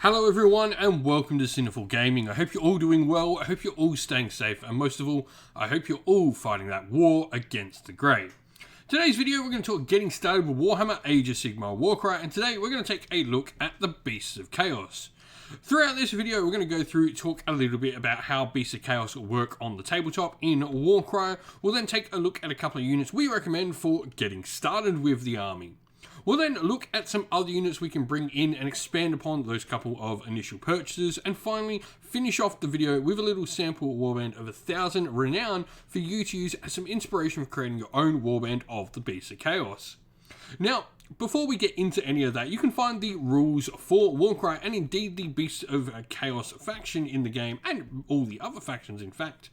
Hello everyone and welcome to Sinful Gaming. I hope you're all doing well, I hope you're all staying safe, and most of all, I hope you're all fighting that war against the grey. Today's video we're going to talk getting started with Warhammer Age of Sigmar Warcry, and today we're going to take a look at the Beasts of Chaos. Throughout this video we're going to go through, talk a little bit about how Beasts of Chaos work on the tabletop in Warcry. We'll then take a look at a couple of units we recommend for getting started with the army. We'll then look at some other units we can bring in and expand upon those couple of initial purchases, and finally finish off the video with a little sample warband of 1000 renown for you to use as some inspiration for creating your own warband of the Beasts of Chaos. Now, before we get into any of that, you can find the rules for Warcry and indeed the Beasts of Chaos faction in the game, and all the other factions in fact,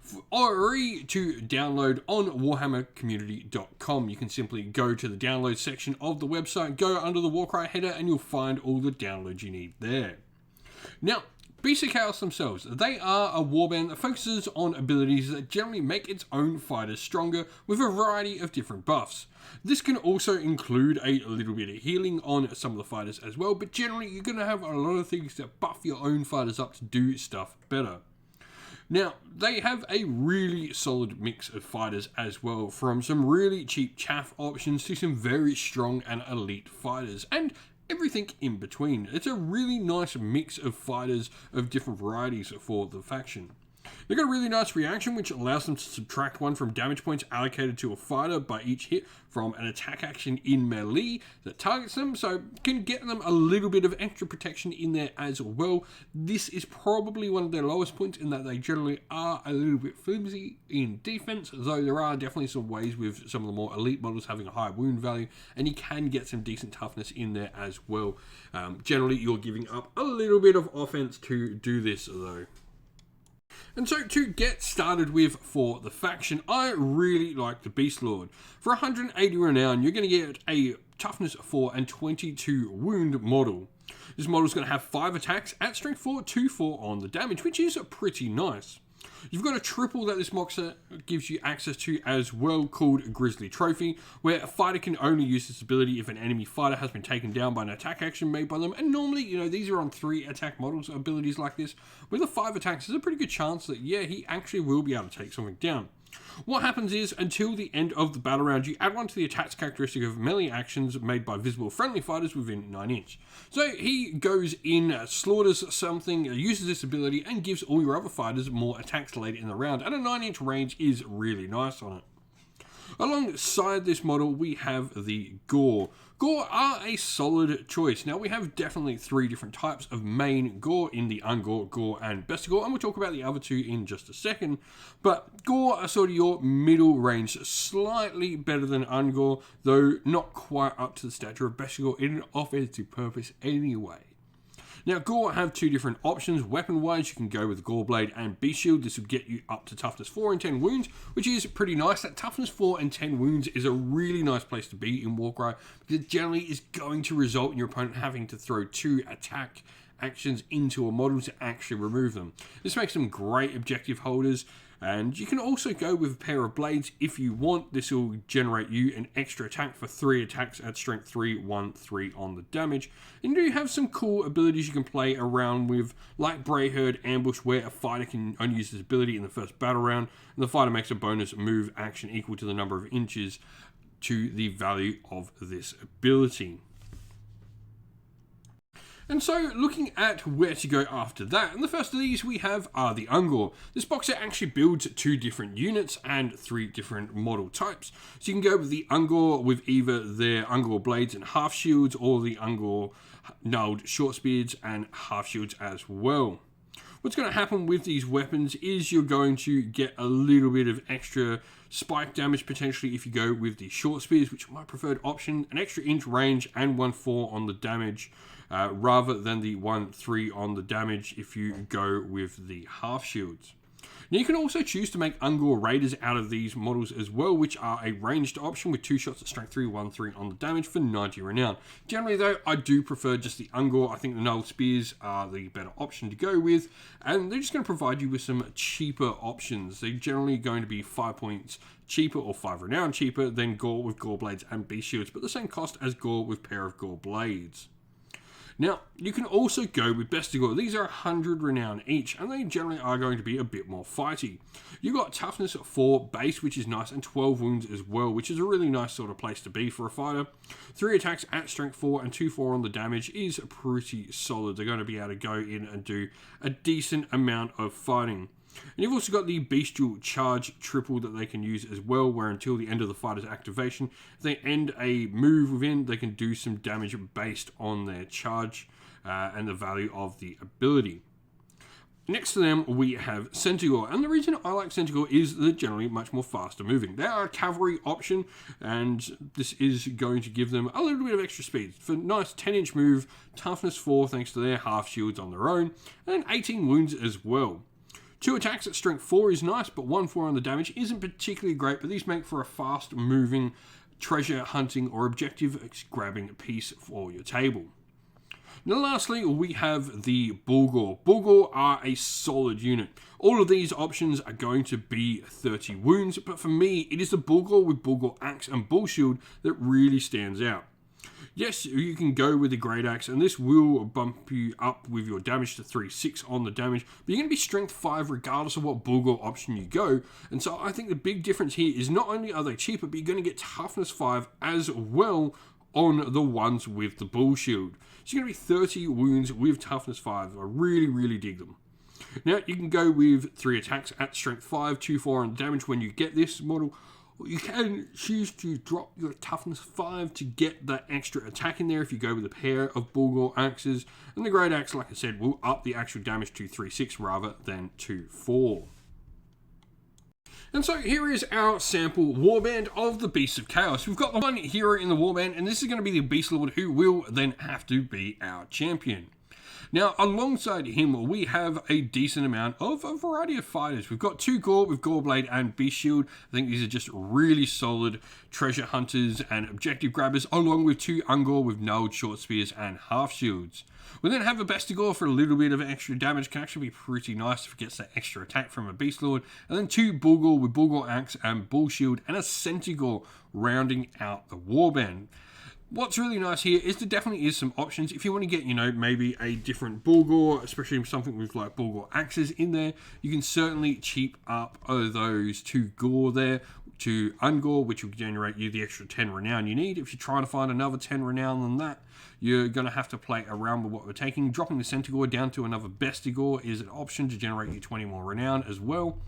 free to download on warhammercommunity.com. You can simply go to the download section of the website, go under the Warcry header, and you'll find all the downloads you need there. Now, Beasts of Chaos themselves, they are a warband that focuses on abilities that generally make its own fighters stronger with a variety of different buffs. This can also include a little bit of healing on some of the fighters as well, but generally you're going to have a lot of things that buff your own fighters up to do stuff better. Now, they have a really solid mix of fighters as well, from some really cheap chaff options to some very strong and elite fighters, and everything in between. It's a really nice mix of fighters of different varieties for the faction. They've got a really nice reaction which allows them to subtract 1 from damage points allocated to a fighter by each hit from an attack action in melee that targets them, so can get them a little bit of extra protection in there as well. This is probably one of their lowest points in that they generally are a little bit flimsy in defense, though there are definitely some ways with some of the more elite models having a high wound value, and you can get some decent toughness in there as well. Generally you're giving up a little bit of offense to do this though. And so to get started with for the faction, I really like the Beast Lord. For 180 renown, you're going to get a toughness 4 and 22 wound model. This model is going to have 5 attacks at strength 4, 2/4 on the damage, which is pretty nice. You've got a triple that this Moxer gives you access to as well, called Grizzly Trophy, where a fighter can only use this ability if an enemy fighter has been taken down by an attack action made by them. And normally, these are on 3 attack models, abilities like this. With a 5 attacks, there's a pretty good chance that, yeah, he actually will be able to take something down. What happens is, until the end of the battle round, you add 1 to the attacks characteristic of melee actions made by visible friendly fighters within 9 inch. So he goes in, slaughters something, uses this ability, and gives all your other fighters more attacks later in the round, and a 9 inch range is really nice on it. Alongside this model, we have the Gore. Gore are a solid choice. Now, we have definitely 3 different types of main Gore in the Ungore, Gore, and Bestigore, and we'll talk about the other 2 in just a second. But Gore are sort of your middle range, slightly better than Ungore, though not quite up to the stature of Bestigore in an offensive purpose anyway. Now, Gore have 2 different options. Weapon-wise, you can go with Gore Blade and Beast Shield. This will get you up to toughness 4 and 10 wounds, which is pretty nice. That toughness 4 and 10 wounds is a really nice place to be in Warcry, because it generally is going to result in your opponent having to throw 2 attack actions into a model to actually remove them. This makes them great objective holders, and you can also go with a pair of blades if you want. This will generate you an extra attack for 3 attacks at strength 3, 1, 3 on the damage. And you have some cool abilities you can play around with, like Brayherd Ambush, where a fighter can only use this ability in the first battle round, and the fighter makes a bonus move action equal to the number of inches to the value of this ability. And so, looking at where to go after that, and the first of these we have are the Ungore. This box set actually builds 2 different units and 3 different model types. So you can go with the Ungore with either their Ungore blades and half shields, or the Ungore gnarled short spears and half shields as well. What's going to happen with these weapons is you're going to get a little bit of extra spike damage potentially if you go with the short spears, which is my preferred option, an extra inch range and 1/4 on the damage, rather than the 1/3 on the damage if you go with the half shields. Now, you can also choose to make Ungore Raiders out of these models as well, which are a ranged option with 2 shots at strength 3, 1/3 on the damage for 90 renown. Generally though, I do prefer just the Ungore. I think the gnarled spears are the better option to go with, and they're just going to provide you with some cheaper options. They're generally going to be 5 points cheaper or 5 renown cheaper than Gore with Gore Blades and Beast Shields, but the same cost as Gore with pair of Gore Blades. Now, you can also go with Bestigor. These are 100 renown each, and they generally are going to be a bit more fighty. You've got toughness 4 base, which is nice, and 12 wounds as well, which is a really nice sort of place to be for a fighter. 3 attacks at strength 4 and 2/4 on the damage is pretty solid. They're going to be able to go in and do a decent amount of fighting. And you've also got the Bestial Charge triple that they can use as well, where until the end of the fighter's activation, if they end a move within, they can do some damage based on their charge and the value of the ability. Next to them, we have Centaur, and the reason I like Centaur is they're generally much more faster moving. They are a cavalry option, and this is going to give them a little bit of extra speed. For a nice 10-inch move, toughness 4 thanks to their half shields on their own, and 18 wounds as well. 2 attacks at strength 4 is nice, but 1/4 on the damage isn't particularly great, but these make for a fast-moving, treasure hunting or objective grabbing piece for your table. Now lastly, we have the Bulgur. Bulgur are a solid unit. All of these options are going to be 30 wounds, but for me, it is the Bulgur with Bulgur Axe and Bull Shield that really stands out. Yes, you can go with the Great Axe, and this will bump you up with your damage to 3/6 on the damage, but you're going to be strength 5 regardless of what Bulgur option you go, and so I think the big difference here is not only are they cheaper, but you're going to get toughness 5 as well on the ones with the Bull Shield. So you're going to be 30 wounds with toughness 5. I really, really dig them. Now, you can go with 3 attacks at strength 5, 2/4 on damage when you get this model. You can choose to drop your toughness 5 to get that extra attack in there if you go with a pair of Bulgur axes. And the Great Axe, like I said, will up the actual damage to 3/6 rather than 2/4. And so here is our sample warband of the Beasts of Chaos. We've got the one hero in the warband, and this is going to be the Beast Lord, who will then have to be our champion. Now, alongside him, we have a decent amount of a variety of fighters. We've got 2 Gore with Goreblade and Beast Shield. I think these are just really solid treasure hunters and objective grabbers, along with 2 Ungor with gnarled short spears and half shields. We then have a Bestigor for a little bit of extra damage. Can actually be pretty nice if it gets that extra attack from a Beast Lord. And then 2 Bulgur with Bulgur Axe and Bull Shield, and a Centaur rounding out the warband. What's really nice here is there definitely is some options. If you want to get, maybe a different Bulgur, especially something with like Bulgur axes in there, you can certainly cheap up those 2 Gore there to Ungor, which will generate you the extra 10 renown you need. If you're trying to find another 10 renown than that, you're going to have to play around with what we're taking. Dropping the Centaur down to another Bestigor is an option to generate you 20 more renown as well.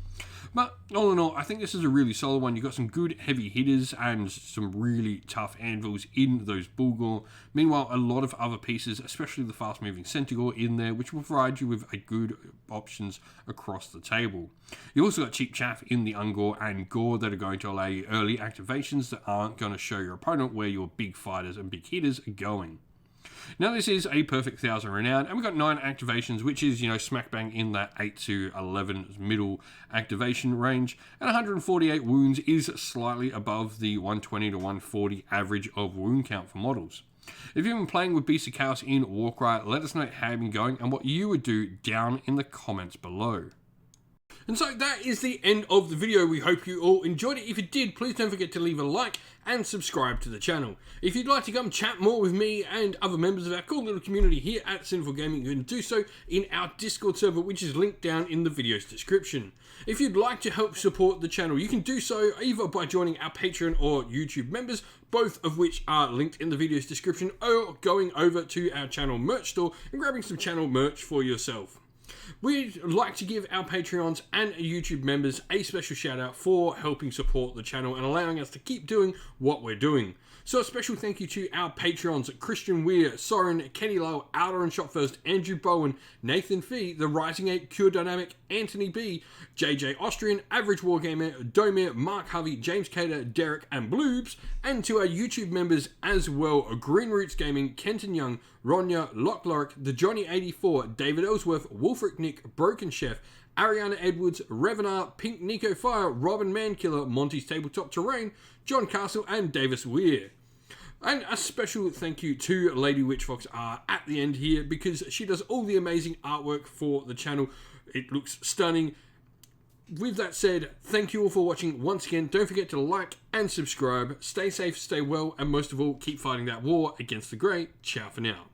But all in all, I think this is a really solid one. You've got some good heavy hitters and some really tough anvils in those Bulgur. Meanwhile, a lot of other pieces, especially the fast-moving Centaur in there, which will provide you with a good options across the table. You've also got cheap chaff in the Ungor and Gore that are going to allow you early activations that aren't going to show your opponent where your big fighters and big hitters are going. Now this is a perfect 1000 renown, and we've got 9 activations, which is, smack bang in that 8 to 11 middle activation range, and 148 wounds is slightly above the 120 to 140 average of wound count for models. If you've been playing with Beasts of Chaos in Warcry, let us know how you've been going and what you would do down in the comments below. And so that is the end of the video. We hope you all enjoyed it. If you did, please don't forget to leave a like and subscribe to the channel. If you'd like to come chat more with me and other members of our cool little community here at Sinful Gaming, you can do so in our Discord server, which is linked down in the video's description. If you'd like to help support the channel, you can do so either by joining our Patreon or YouTube members, both of which are linked in the video's description, or going over to our channel merch store and grabbing some channel merch for yourself. We'd like to give our Patreons and YouTube members a special shout out for helping support the channel and allowing us to keep doing what we're doing. So a special thank you to our Patreons, Christian Weir, Soren, Kenny Lowe, Outer and Shot First, Andrew Bowen, Nathan Fee, The Rising 8, Cure Dynamic, Anthony B, JJ Austrian, Average Wargamer, Domir, Mark Harvey, James Cater, Derek and Bloobs, and to our YouTube members as well, Green Roots Gaming, Kenton Young, Ronya, Lock Lorick, The Johnny 84, David Ellsworth, Wolfric Nick, Broken Chef, Ariana Edwards, Revenar, Pink Nico Fire, Robin Mankiller, Monty's Tabletop Terrain, John Castle and Davis Weir. And a special thank you to Lady Witchfox at the end here, because she does all the amazing artwork for the channel. It looks stunning. With that said, thank you all for watching once again. Don't forget to like and subscribe. Stay safe, stay well, and most of all, keep fighting that war against the grey. Ciao for now.